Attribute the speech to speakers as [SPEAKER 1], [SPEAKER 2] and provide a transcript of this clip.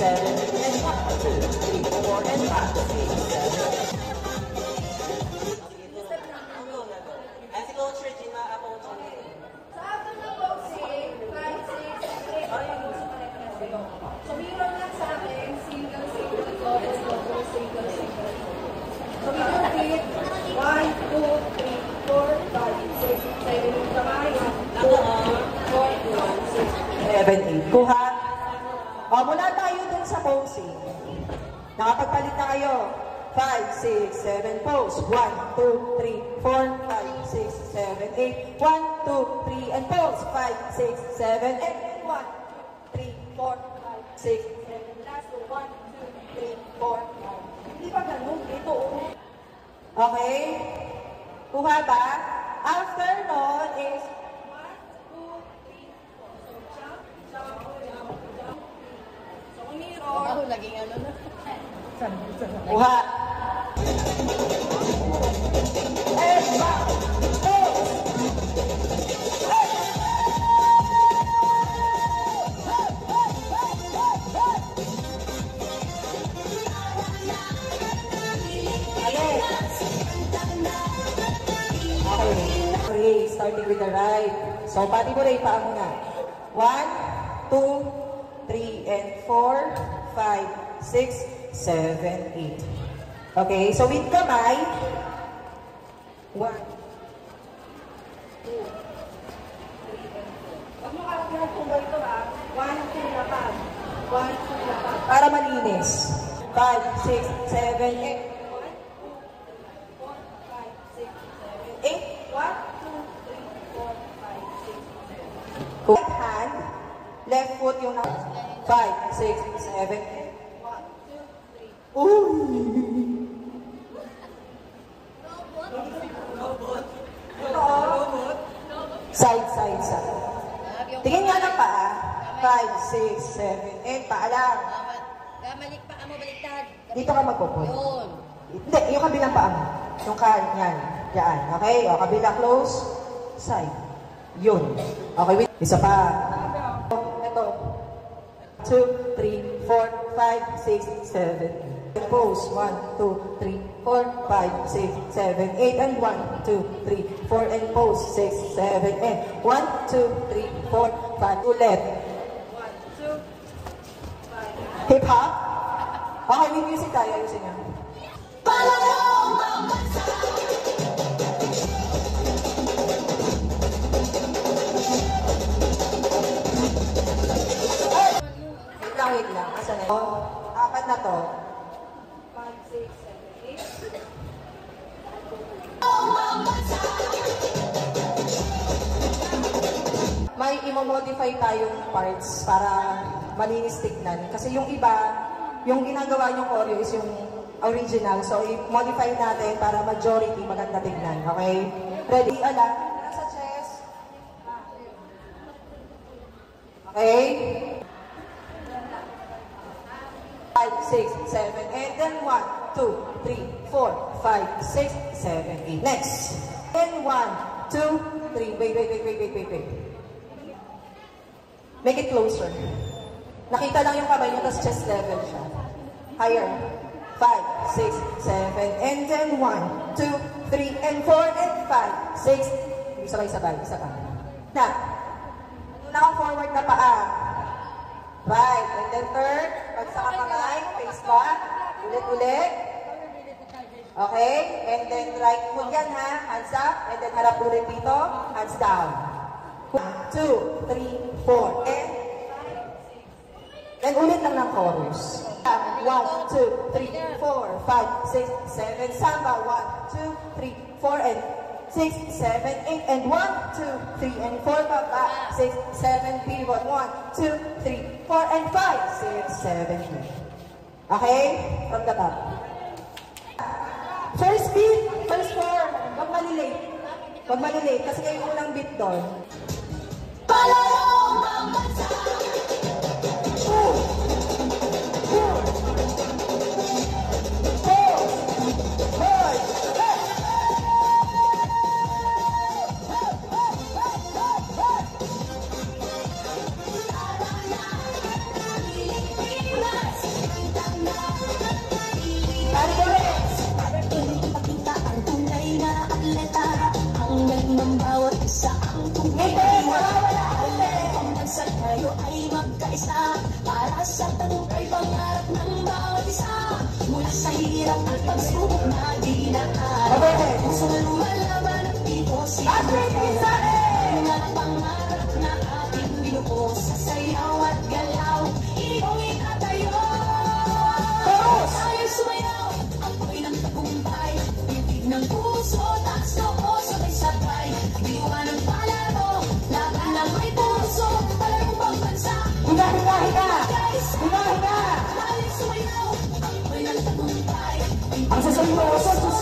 [SPEAKER 1] 7, and 1, 2, 3, 4, and 5, 6, 7. Si Coach Regina, ako sa
[SPEAKER 2] akin na boxing, 5, 6, 8. So, meron lang sa akin, single, double, single. So, we do it 1, 2, 3, 4, 5, 6, 7, 8,
[SPEAKER 1] 7, 8. Kuha. O, mula tayo dun sa posing. Nakapagpalit na kayo. 5, 6, 7 pose. 1, 2, 3, 4, 5, 6, 7, 8. 1, 2, 3, and pose. 5, 6, 7, 8. 1, 2, 3, 4, 5, 6, 7. Last 2. 1, 2, 3, 4, 5. Hindi pa ganun. Ito. Okay? Kuha ba? After nun is 1, 2, 3, 4. So, jump. So, umirong.
[SPEAKER 2] Ako, laging ano na.
[SPEAKER 1] Kuha. And back. Pose. Okay, starting with the right. So, pati mo na ipaa muna. 1, 2, 3, and 4, 5, 6, 7, 8. Okay, so with kamay, 1, 2, 3, and 4. Huwag mo kakagyan kung ganito ha. 1, 2, lapad. 1, 2, lapad. Para malinis. 5, 6, 7, 8. 1, 2, 3, 4, 5, 6, 7. Left hand, left foot yung 5, 6, 7, 8. 1, 2, 3. Robot. Side. Tingin nga ng paa. 5, 6, 7, 8. Paa lang.
[SPEAKER 2] Paa mo baliktad.
[SPEAKER 1] Dito ka magpupun.
[SPEAKER 2] Yun.
[SPEAKER 1] Hindi, yung kabilang paa mo. Yung yan. Diyan. Okay? O, kabila close. Side. Yun. Okay, wait. Isa pa. Ito. 2, 3, 4, 5, 6, 7. Pose. 1, 2, 3, 4, 5, 6, 7, 8. And 1, 2, 3, 4. And pose. 6, 7, 8. 1, 2, 3, 4, 5. Ulit. 1, 2, 5. Hip hop. Okay, with music tayo. Ayusin nga. Wait lang. Asan na? Apat na to. 5, 6, 7, 8. May i-modify tayong parts para malinis tignan. Kasi yung iba, yung ginagawa yung choreo is yung original. So, i-modify natin para majority maganda tignan. Okay? Ready? Ala? Nasa chest. Okay? 5, 6, 7, 8. Then 1, 2, 3, 4, 5, 6, 7, 8. Next. Then 1, 2, 3. Wait. Make it closer. Nakita lang yung kamay nyo, tapos chest level siya. Higher. 5, 6, 7, and then 1, 2, 3, and 4, and 5, 6. Sabay. Isa pa. Na. Una akong forward na paa. Right. And then third. Pagsaka kamay. Face back. Ulit. Okay. And then right foot yan ha. Hands up. And then harap ulit dito. Hands down. 1, 2, 3, 4, and then ulit lang ng chorus. 1, 2, 3, 4, 5, 6, 7. Samba. 1, 2, 3, 4, and 6, 7, 8. And 1, 2, 3, and 4. Baba. 6, 7. Pivot. 1, 2, 3, 4, and 5, 6, 7, 8. Okay? From the top. First beat. First four. Huwag malilate. Kasi kayo unang beat doon. Palayong mamasa! Pilipinas!
[SPEAKER 3] isa ang tunay na wala pambansa tayo ay magkaisa para sa tagumpay pangarap ng bawat isa mula sa hirap at pagsubok na dinaan puso na lumalaban at dito siya mga pangarap na ating binuo sa sayaw at galaw iuwi na tayo tayo sumayaw apoy ng tagumpay bibig ng puso taas noo sabay-sabay diwa ng palaro laban lang may puso palarong pagbansa
[SPEAKER 1] Hinga!
[SPEAKER 3] tayo sumayaw apoy ng tagumpay
[SPEAKER 1] Ang sasayo,